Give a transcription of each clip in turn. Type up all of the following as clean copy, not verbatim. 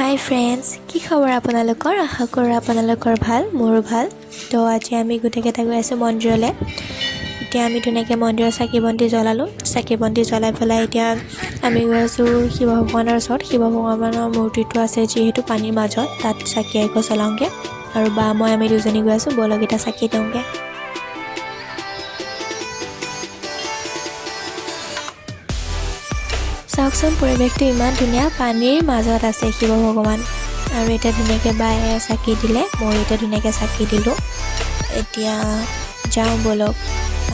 হাই friends, কি খবৰ আপোনালোকৰ? আশা কৰোঁ আপোনালোকৰ ভাল, মোৰো ভাল। তো আজি আমি গোটেইকেইটা গৈ আছোঁ মন্দিৰলৈ। এতিয়া আমি ধুনীয়াকৈ মন্দিৰৰ চাকি বন্তি জ্বলালোঁ। চাকি বন্তি জ্বলাই পেলাই এতিয়া আমি গৈ আছোঁ শিৱ ভগৱানৰ ওচৰত। শিৱ ভগৱানৰ মূৰ্তিটো আছে যিহেতু পানীৰ মাজত, তাত চাকি এগছ জ্বলাওঁগৈ। আৰু বা মই আমি দুজনী গৈ আছোঁ, ব'লক এতিয়া চাকি দিওঁগৈ। চাওকচোন, পৰিৱেশটো ইমান ধুনীয়া, পানীৰ মাজত আছে শিৱ ভগৱান। আৰু এতিয়া ধুনীয়াকৈ বায়ে চাকি দিলে, মই এতিয়া ধুনীয়াকৈ চাকি দিলোঁ। এতিয়া যাওঁ ব'লক,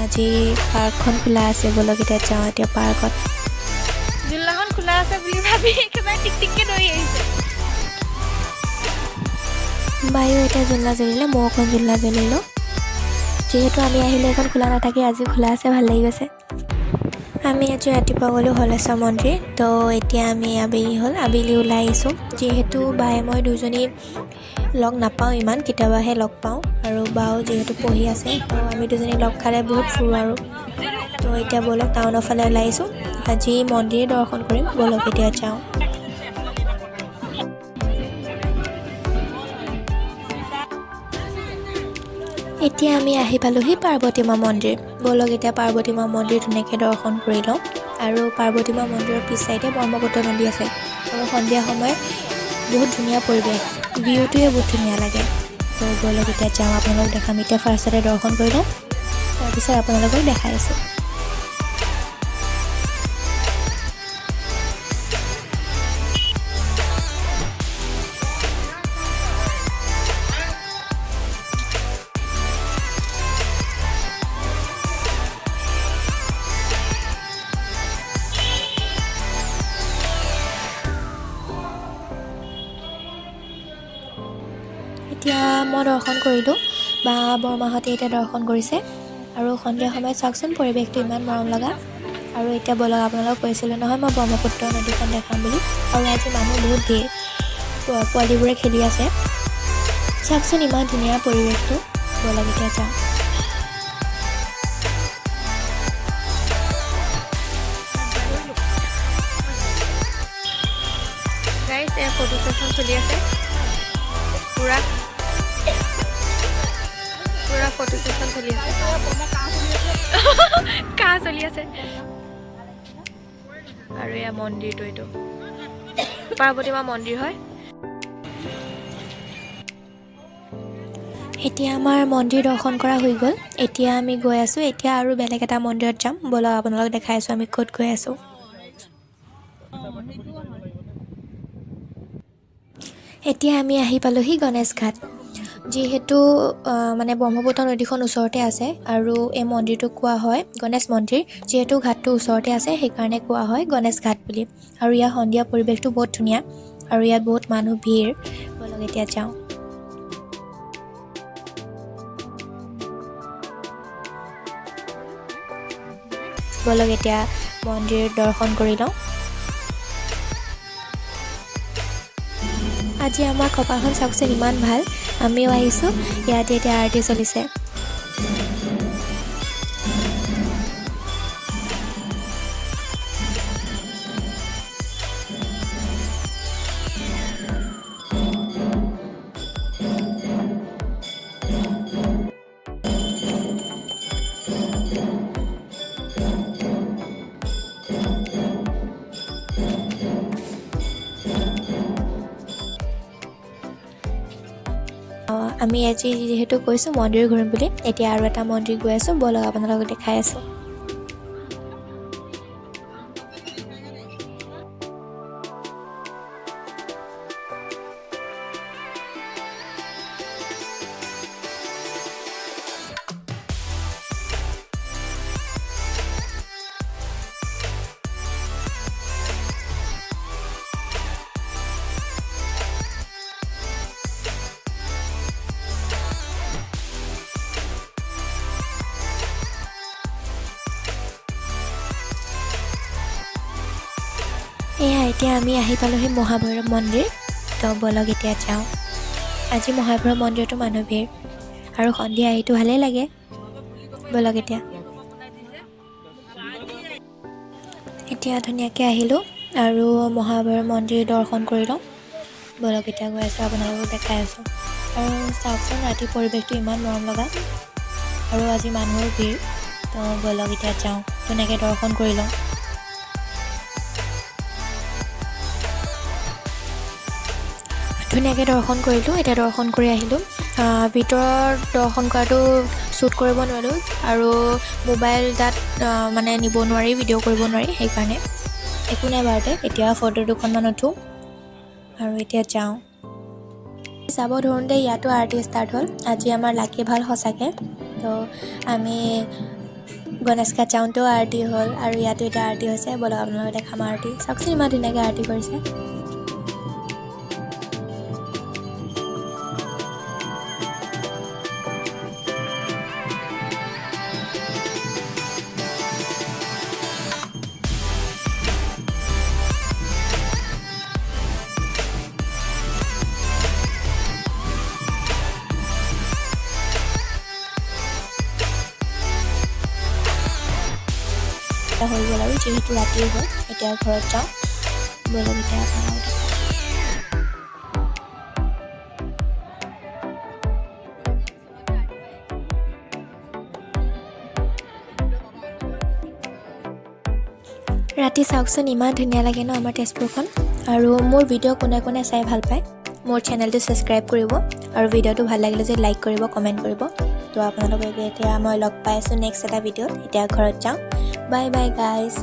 আজি পাৰ্কখন খোলা আছে, ব'লক এতিয়া যাওঁ এতিয়া পাৰ্কত। জুলনাখন খোলা আছে বুলি ভাবি একেবাৰে টিক টিককৈ দৌৰি আহিছে। বায়ো এতিয়া জোলনা জ্বলিলে, মই অকণ জোলনা জ্বলিলোঁ। যিহেতু আমি আহিলে এখন খোলা নাথাকে, আজি খোলা আছে, ভাল লাগি গৈছে। আমি আজি ৰাতিপুৱা গ'লোঁ হলেশ্বৰ মন্দিৰ। তো এতিয়া আমি আবেলি ওলাই আহিছোঁ। যিহেতু বায়ে মই দুজনী লগ নাপাওঁ ইমান, কেতিয়াবাহে লগ পাওঁ। আৰু বাও যিহেতু পঢ়ি আছে, তো আমি দুজনী লগ খালে বহুত ফুৰোঁ আৰু। তো এতিয়া ব'লক টাউনৰ ফালে ওলাই আহিছোঁ, আজি মন্দিৰ দৰ্শন কৰিম, ব'লক এতিয়া যাওঁ। এতিয়া আমি আহি পালোঁহি পাৰ্বতী মা মন্দিৰ। ব'লক এতিয়া পাৰ্বতী মা মন্দিৰ ধুনীয়াকৈ দৰ্শন কৰি লওঁ। আৰু পাৰ্বতী মা মন্দিৰৰ পিছ চাইডে ব্ৰহ্মপুত্ৰ নদী আছে। আৰু সন্ধিয়া সময়ত বহুত ধুনীয়া পৰিৱেশ, ভিউটোৱে বহুত ধুনীয়া লাগে। তো ব'লক এতিয়া যাওঁ, আপোনালোকক দেখাম। এতিয়া ফাৰ্ষ্টতে দৰ্শন কৰি লওঁ, তাৰপিছত আপোনালোকক দেখাই আছোঁ। এতিয়া মই দৰ্শন কৰিলোঁ, বা বৰমাহঁতে এতিয়া দৰ্শন কৰিছে। আৰু সন্ধিয়া সময়ত চাওকচোন, পৰিৱেশটো ইমান মৰম লগা। আৰু এতিয়া ব'লক, আপোনালোকক কৈছিলোঁ নহয় মই ব্ৰহ্মপুত্ৰ নদীখন দেখাম বুলি। আৰু আজি মানুহ বহুত ভিৰ, পোৱালীবোৰে খেলি আছে। চাওকচোন ইমান ধুনীয়া পৰিৱেশটো, ব'লক এতিয়া যাওঁ। গাইছ, এয়া ফটো ছেশ্যন চলি আছে, পুৰা ফটো ছেশ্যন চলি আছে। কাহ চলি আছে। আৰু এয়া মন্দিৰটো, এইটো পাৰ্বতী মা মন্দিৰ হয়। এতিয়া আমাৰ মন্দিৰ দৰ্শন কৰা হৈ গ'ল। এতিয়া আমি গৈ আছোঁ, এতিয়া আৰু বেলেগ এটা মন্দিৰত যাম, ব'লক আপোনালোকক দেখাই আছোঁ আমি ক'ত গৈ আছোঁ। এতিয়া আমি আহি পালোঁহি গণেশ ঘাট। যিহেতু মানে ব্ৰহ্মপুত্ৰ নদীখন ওচৰতে আছে, আৰু এই মন্দিৰটোক কোৱা হয় গণেশ মন্দিৰ। যিহেতু ঘাটটো ওচৰতে আছে, সেইকাৰণে কোৱা হয় গণেশ ঘাট বুলি। আৰু ইয়াৰ সন্ধিয়া পৰিৱেশটো বহুত ধুনীয়া, আৰু ইয়াত বহুত মানুহ ভিৰ। ব'লক এতিয়া যাওঁ। ব'লক এতিয়া মন্দিৰ দৰ্শন কৰি লওঁ। আজি আমাৰ কপালখন চাওকচোন ইমান ভাল, আমিও আহিছোঁ, ইয়াতে এতিয়া আৰতি চলিছে। আমি আজি যিহেতু কৈছোঁ মন্দিৰ ঘূৰিম বুলি, এতিয়া আৰু এটা মন্দিৰ গৈ আছোঁ, ব'লক আপোনালোকক দেখাই আছোঁ। এতিয়া আমি আহি পালোঁহি মহাভৈৰৱ মন্দিৰ। তো ব'লক এতিয়া যাওঁ। আজি মহাভৈৰৱ মন্দিৰতো মানুহ ভিৰ, আৰু সন্ধিয়া আহিতো ভালেই লাগে। ব'লক এতিয়া ধুনীয়াকৈ আহিলোঁ, আৰু মহাভৈৰৱ মন্দিৰ দৰ্শন কৰি লওঁ। বলক এতিয়া গৈ আছোঁ, আপোনালোকক দেখাই আছোঁ। আৰু চাওকচোন ৰাতিৰ পৰিৱেশটো ইমান মৰম লগা আৰু আজি মানুহৰ ভিৰ। তো বলক এতিয়া যাওঁ, ধুনীয়াকৈ দৰ্শন কৰি লওঁ। ধুনীয়াকৈ দৰ্শন কৰিলোঁ। এতিয়া দৰ্শন কৰি আহিলোঁ। ভিতৰত দৰ্শন কৰাটো শ্বুট কৰিব নোৱাৰিলোঁ আৰু মোবাইল তাত মানে নিব নোৱাৰি, ভিডিঅ' কৰিব নোৱাৰি, সেইকাৰণে একো নাই বাৰুতে। এতিয়া ফটো দুখনমান উঠোঁ আৰু এতিয়া যাওঁ। চাব ধৰোঁতে ইয়াতো আৰতি ষ্টাৰ্ট হ'ল। আজি আমাৰ লাকি ভাল সঁচাকৈ। তো আমি গণেশ ঘাট যাওঁতেও আৰতি হ'ল আৰু ইয়াতো এতিয়া আৰতি হৈছে। বলক আপোনালোকে দেখাম আৰতি। চাওকচোন ইমান ধুনীয়াকৈ আৰতি কৰিছে। হৈ গ'ল আৰু যিহেতু ৰাতি হ'ল, এতিয়া ঘৰত যাওঁ। বলক এতিয়া আপোনালোকক দেখাওঁ। ৰাতি চাওকচোন ইমান ধুনীয়া লাগে ন আমাৰ তেজপুৰখন। আৰু মোৰ ভিডিঅ' কোনে কোনে চাই ভাল পায়, মোৰ চেনেলটো ছাবস্ক্ৰাইব কৰিব আৰু ভিডিঅ'টো ভাল লাগিলে যে লাইক কৰিব, কমেণ্ট কৰিব। তো আপোনালোকে এতিয়া মই লগ পাই আছোঁ নেক্সট এটা ভিডিঅ'ত। এতিয়া ঘৰত যাওঁ। Bye bye guys.